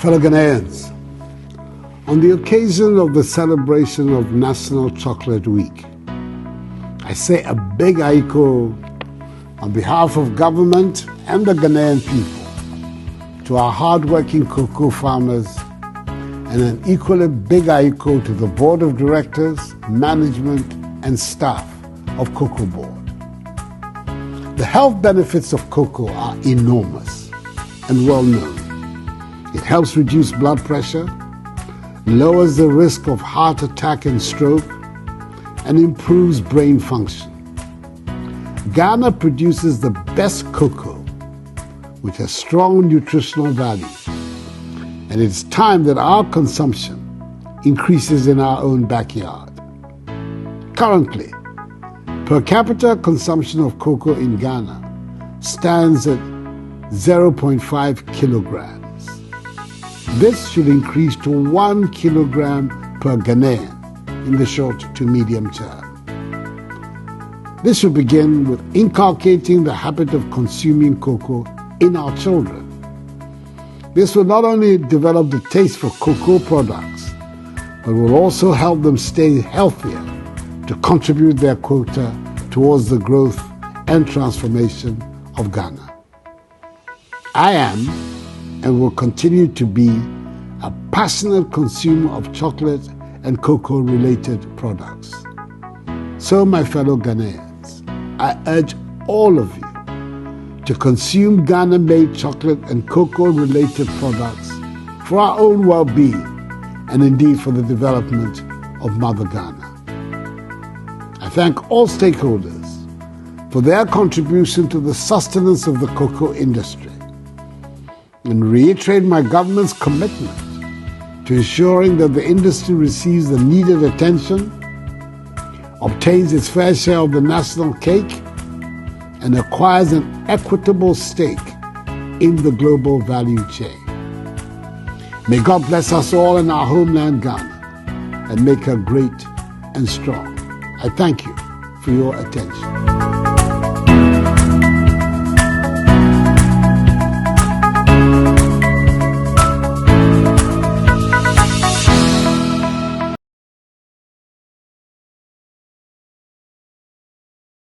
Fellow Ghanaians, on the occasion of the celebration of National Chocolate Week, I say a big aiko on behalf of government and the Ghanaian people to our hard-working cocoa farmers, and an equally big aiko to the board of directors, management, and staff of Cocoa Board. The health benefits of cocoa are enormous and well known. It helps reduce blood pressure, lowers the risk of heart attack and stroke, and improves brain function. Ghana produces the best cocoa, which has strong nutritional value, and it's time that our consumption increases in our own backyard. Currently, per capita consumption of cocoa in Ghana stands at 0.5 kilograms. This should increase to 1 kilogram per Ghanaian in the short to medium term. This should begin with inculcating the habit of consuming cocoa in our children. This will not only develop the taste for cocoa products, but will also help them stay healthier to contribute their quota towards the growth and transformation of Ghana. I am and will continue to be a passionate consumer of chocolate and cocoa-related products. So, my fellow Ghanaians, I urge all of you to consume Ghana-made chocolate and cocoa-related products for our own well-being and indeed for the development of Mother Ghana. I thank all stakeholders for their contribution to the sustenance of the cocoa industry, and reiterate my government's commitment to ensuring that the industry receives the needed attention, obtains its fair share of the national cake, and acquires an equitable stake in the global value chain. May God bless us all in our homeland Ghana and make her great and strong. I thank you for your attention.